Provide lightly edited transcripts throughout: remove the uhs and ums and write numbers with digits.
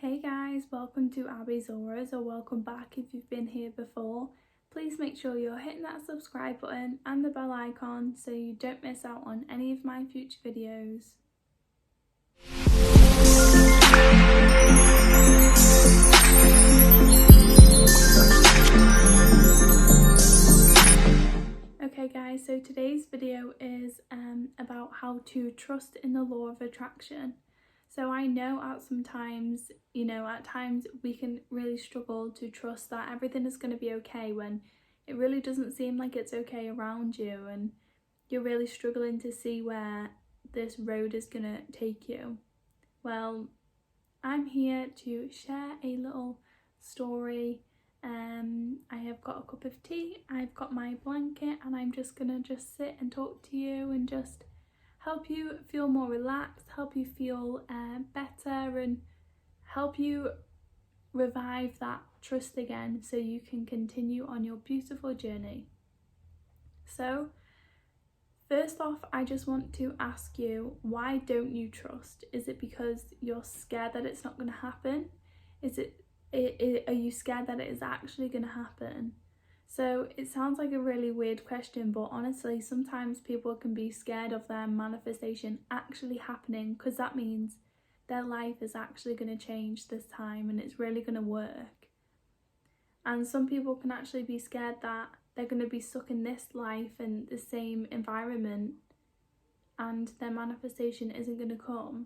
Hey guys, welcome to Abby's Auras, or welcome back if you've been here before. Please make sure you're hitting that subscribe button and the bell icon so you don't miss out on any of my future videos. Okay guys, so today's video is about how to trust in the law of attraction. So I know at times we can really struggle to trust that everything is going to be okay when it really doesn't seem like it's okay around you, and you're really struggling to see where this road is going to take you. Well, I'm here to share a little story. I have got a cup of tea, I've got my blanket, and I'm just gonna sit and talk to you and just help you feel more relaxed, help you feel better, and help you revive that trust again so you can continue on your beautiful journey. So first off, I just want to ask you, why don't you trust? Is it because you're scared that it's not going to happen? Are you scared that it is actually going to happen? So it sounds like a really weird question, but honestly, sometimes people can be scared of their manifestation actually happening, because that means their life is actually going to change this time and it's really going to work. And some people can actually be scared that they're going to be stuck in this life and the same environment and their manifestation isn't going to come.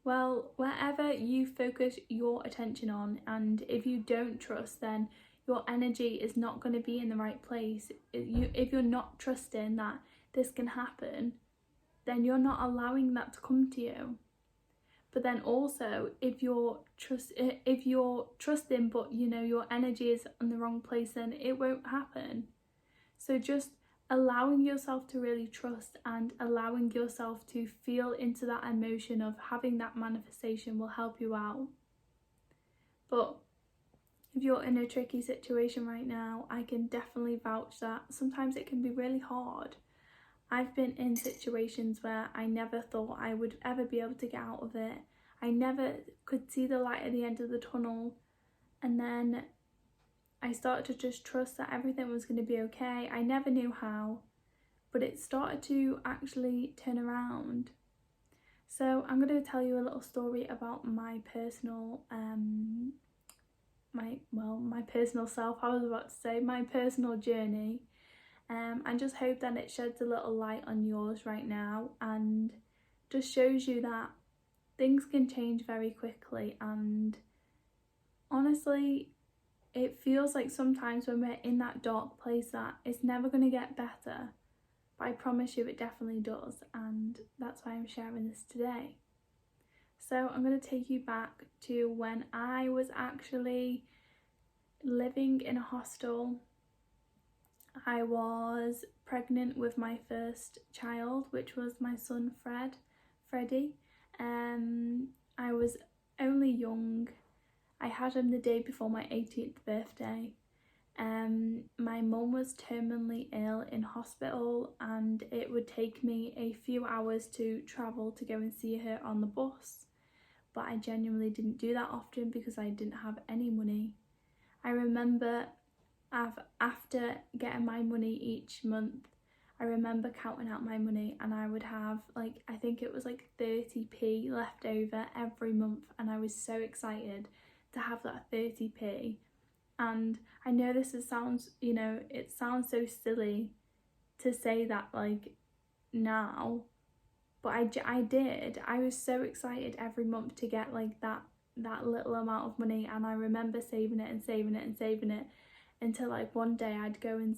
Well, wherever you focus your attention on, and if you don't trust, then your energy is not going to be in the right place. If you're not trusting that this can happen, then you're not allowing that to come to you. But then also, if you're trusting but your energy is in the wrong place, then it won't happen. So just allowing yourself to really trust and allowing yourself to feel into that emotion of having that manifestation will help you out. But if you're in a tricky situation right now, I can definitely vouch that sometimes it can be really hard. I've been in situations where I never thought I would ever be able to get out of it. I never could see the light at the end of the tunnel, and then I started to just trust that everything was going to be okay. I never knew how, but it started to actually turn around. So I'm going to tell you a little story about my personal my personal self. I was about to say my personal journey, and just hope that it sheds a little light on yours right now and just shows you that things can change very quickly. And honestly, it feels like sometimes when we're in that dark place that it's never going to get better, but I promise you it definitely does, and that's why I'm sharing this today. So I'm going to take you back to when I was actually living in a hostel. I was pregnant with my first child, which was my son Freddie. I was only young. I had him the day before my 18th birthday. My mum was terminally ill in hospital, and it would take me a few hours to travel to go and see her on the bus. But I genuinely didn't do that often because I didn't have any money. I remember after getting my money each month, I remember counting out my money, and I would have I think it was 30p left over every month, and I was so excited to have that 30p. And I know sounds it sounds so silly to say that now, but I did. I was so excited every month to get that little amount of money, and I remember saving it and saving it and saving it until one day I'd go and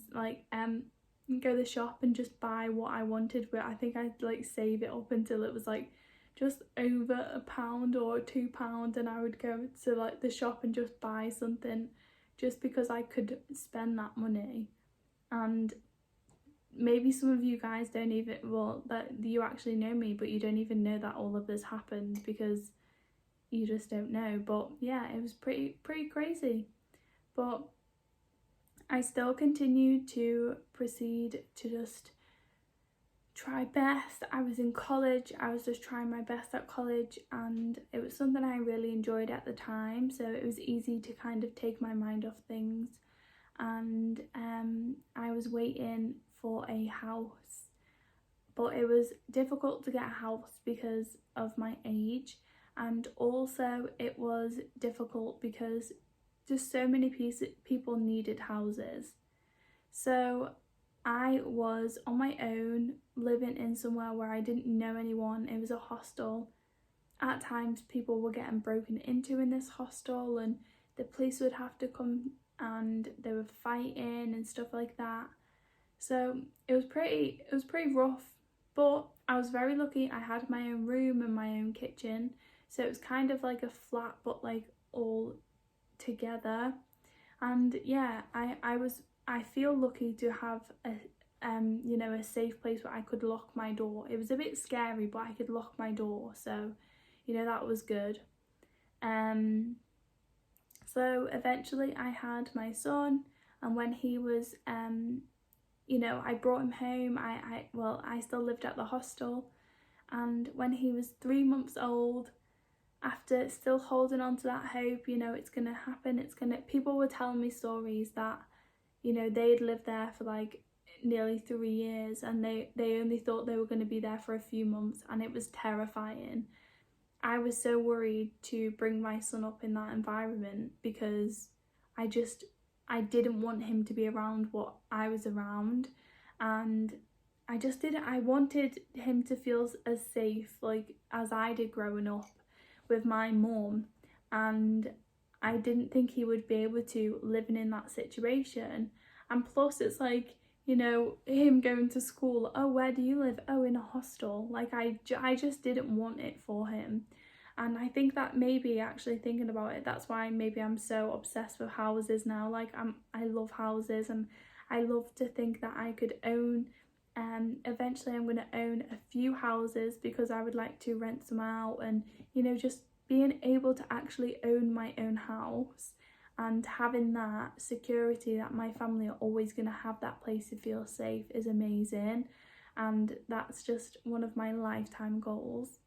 go to the shop and just buy what I wanted. But I think I'd save it up until it was just over £1 or £2, and I would go to the shop and just buy something just because I could spend that money. And maybe some of you guys don't even, that you actually know me, but you don't even know that all of this happened because you just don't know. But yeah, it was pretty crazy. But I still continued to proceed to just try best. I was in college, I was just trying my best at college, and it was something I really enjoyed at the time, so it was easy to kind of take my mind off things. And I was waiting for a house, but it was difficult to get a house because of my age, and also it was difficult because just so many people needed houses. So I was on my own, living in somewhere where I didn't know anyone. It was a hostel. At times people were getting broken into in this hostel, and the police would have to come, and they were fighting and stuff like that. So it was pretty rough, but I was very lucky. I had my own room and my own kitchen, so it was kind of like a flat, but like all together. And yeah, I feel lucky to have a a safe place where I could lock my door. It was a bit scary, but I could lock my door, so that was good. So eventually I had my son, and when he was I brought him home. I still lived at the hostel, and when he was 3 months old, after still holding on to that hope, it's gonna happen, people were telling me stories that they'd lived there for like nearly 3 years, and they only thought they were going to be there for a few months, and it was terrifying. I was so worried to bring my son up in that environment because I didn't want him to be around what I was around, and I wanted him to feel as safe like as I did growing up with my mum, and I didn't think he would be able to living in that situation. And plus it's like, him going to school, oh, where do you live? Oh, in a hostel. Like I just didn't want it for him. And I think that maybe, actually thinking about it, that's why maybe I'm so obsessed with houses now. Like I love houses, and I love to think that I could own, eventually I'm going to own a few houses, because I would like to rent some out, and just being able to actually own my own house and having that security that my family are always going to have that place to feel safe is amazing, and that's just one of my lifetime goals.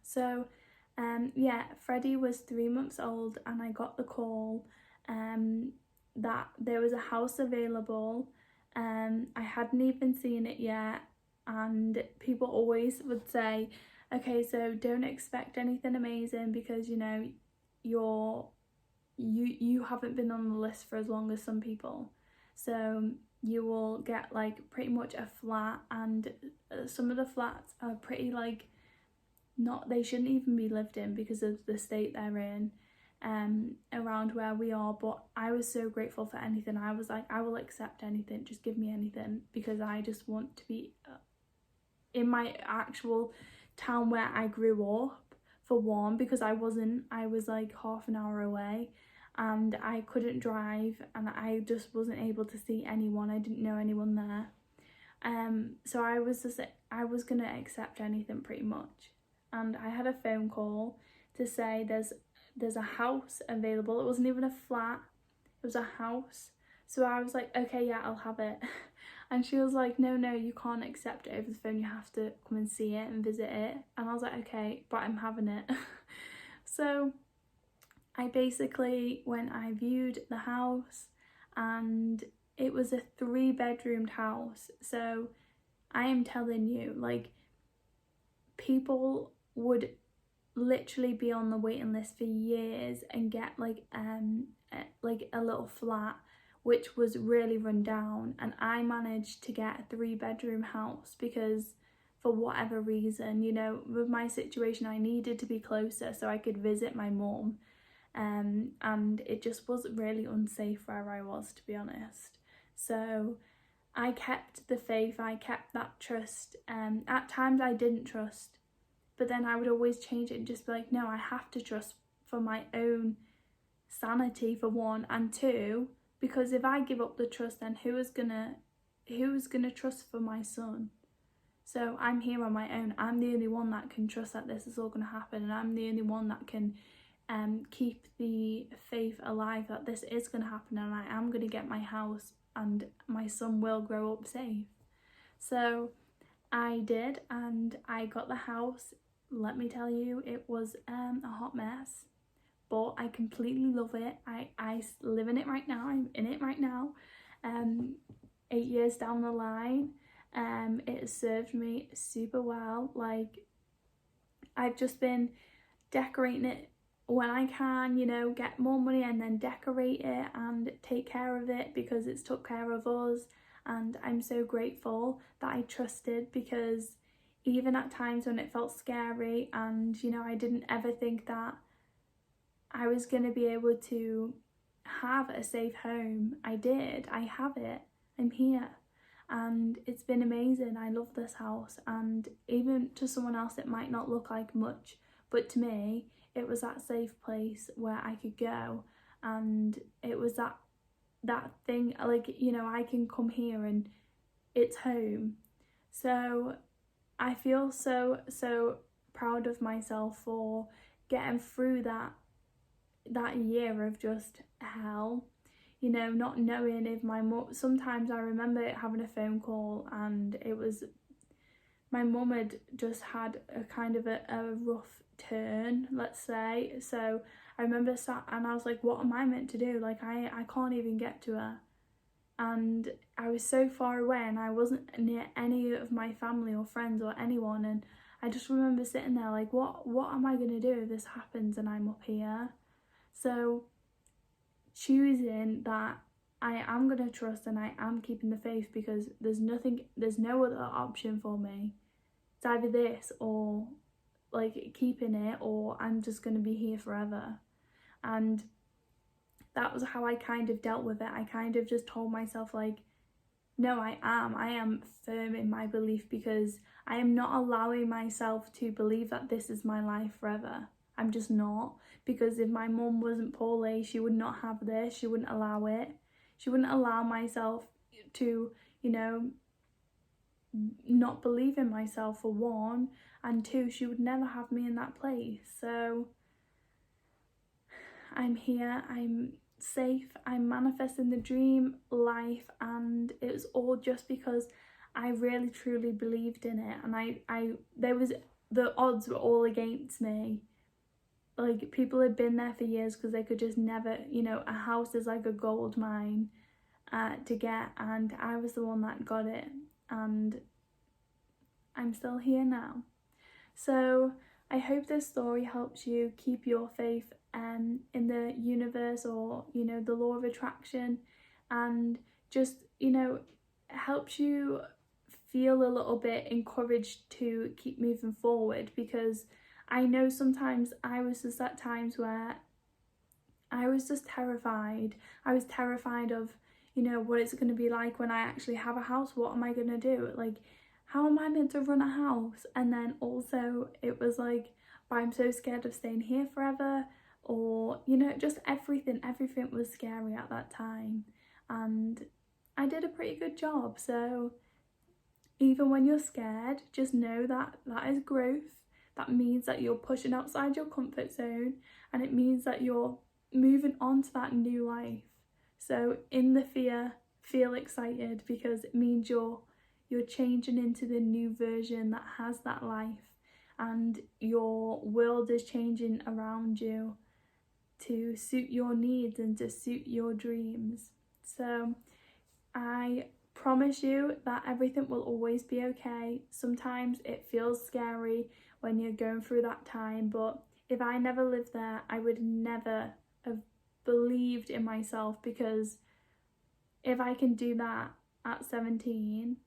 So Freddie was 3 months old, and I got the call that there was a house available. I hadn't even seen it yet, and people always would say, okay, so don't expect anything amazing, because you haven't been on the list for as long as some people, so you will get like pretty much a flat, and some of the flats are pretty like they shouldn't even be lived in because of the state they're in around where we are. But I was so grateful for anything. I was like, I will accept anything, just give me anything, because I just want to be in my actual town where I grew up, for one, because I was like half an hour away, and I couldn't drive, and I just wasn't able to see anyone. I didn't know anyone there. So I was gonna accept anything pretty much. And I had a phone call to say there's a house available. It wasn't even a flat, it was a house. So I was like, okay, yeah, I'll have it. And she was like, no, you can't accept it over the phone, you have to come and see it and visit it. And I was like, okay, but I'm having it. So I basically I viewed the house, and it was a 3-bedroomed house. So I am telling you, like, people would literally be on the waiting list for years and get like a little flat which was really run down, and I managed to get a 3-bedroom house because for whatever reason, with my situation, I needed to be closer so I could visit my mum, and it just was really unsafe where I was, to be honest. So I kept the faith, I kept that trust. At times I didn't trust, but then I would always change it and just be like, no, I have to trust for my own sanity, for one, and two, because if I give up the trust, then who is gonna trust for my son? So I'm here on my own. I'm the only one that can trust that this is all gonna happen, and I'm the only one that can keep the faith alive that this is gonna happen, and I am gonna get my house, and my son will grow up safe. So I did, and I got the house. Let me tell you, it was a hot mess, but I completely love it. I live in it right now. I'm in it right now. 8 years down the line, it has served me super well. Like, I've just been decorating it when I can, you know, get more money and then decorate it and take care of it, because it's took care of us. And I'm so grateful that I trusted, because even at times when it felt scary and, you know, I didn't ever think that I was going to be able to have a safe home, I did. I have it. I'm here. And it's been amazing. I love this house. And even to someone else, it might not look like much, but to me, it was that safe place where I could go. And it was that thing, like, you know, I can come here and it's home. So I feel so proud of myself for getting through that year of just hell, you know, not knowing if my mum, sometimes I remember having a phone call and it was, my mum had just had a kind of a rough turn, let's say. So I remember sat and I was like, what am I meant to do? Like, I can't even get to her. And I was so far away and I wasn't near any of my family or friends or anyone. And I just remember sitting there like, what am I going to do if this happens and I'm up here? So choosing that I am going to trust and I am keeping the faith, because there's no other option for me. It's either this or like keeping it, or I'm just going to be here forever. And that was how I kind of dealt with it. I kind of just told myself like, no, I am firm in my belief, because I am not allowing myself to believe that this is my life forever. I'm just not, because if my mum wasn't poorly, she would not have this. She wouldn't allow it. She wouldn't allow myself to, you know, not believe in myself, for one, and two, she would never have me in that place. So I'm here, I'm safe, I'm manifesting the dream life, and it was all just because I really truly believed in it. And the odds were all against me. Like, people had been there for years because they could just never, you know, a house is like a gold mine to get, and I was the one that got it, and I'm still here now. So I hope this story helps you keep your faith in the universe, or, you know, the law of attraction, and just, you know, helps you feel a little bit encouraged to keep moving forward. Because I know sometimes I was just at times where I was just terrified. I was terrified of, you know, what it's going to be like when I actually have a house. What am I going to do? Like, how am I meant to run a house? And then also it was like, but I'm so scared of staying here forever, or, you know, just everything was scary at that time. And I did a pretty good job. So even when you're scared, just know that that is growth. That means that you're pushing outside your comfort zone, and it means that you're moving on to that new life. So in the fear, feel excited, because it means you're changing into the new version that has that life, and your world is changing around you to suit your needs and to suit your dreams. So I promise you that everything will always be okay. Sometimes it feels scary when you're going through that time, but if I never lived there, I would never have believed in myself, because if I can do that at 17,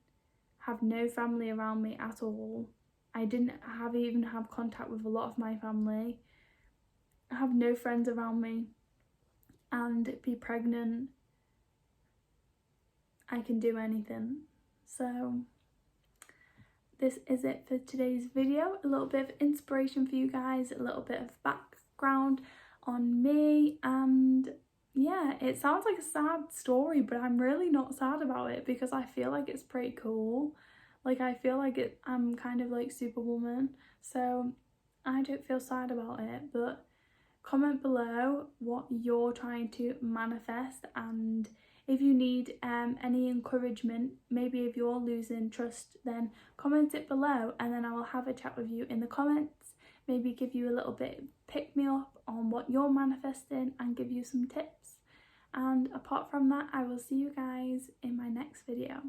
have no family around me at all, I didn't even have contact with a lot of my family, have no friends around me, and be pregnant, I can do anything. So this is it for today's video. A little bit of inspiration for you guys, a little bit of background on me, and yeah, it sounds like a sad story, but I'm really not sad about it, because I feel like it's pretty cool. Like, I feel like I'm kind of like Superwoman, so I don't feel sad about it. But comment below what you're trying to manifest, and If you need any encouragement, maybe if you're losing trust, then comment it below and then I will have a chat with you in the comments. Maybe give you a little bit pick me up on what you're manifesting and give you some tips. And apart from that, I will see you guys in my next video.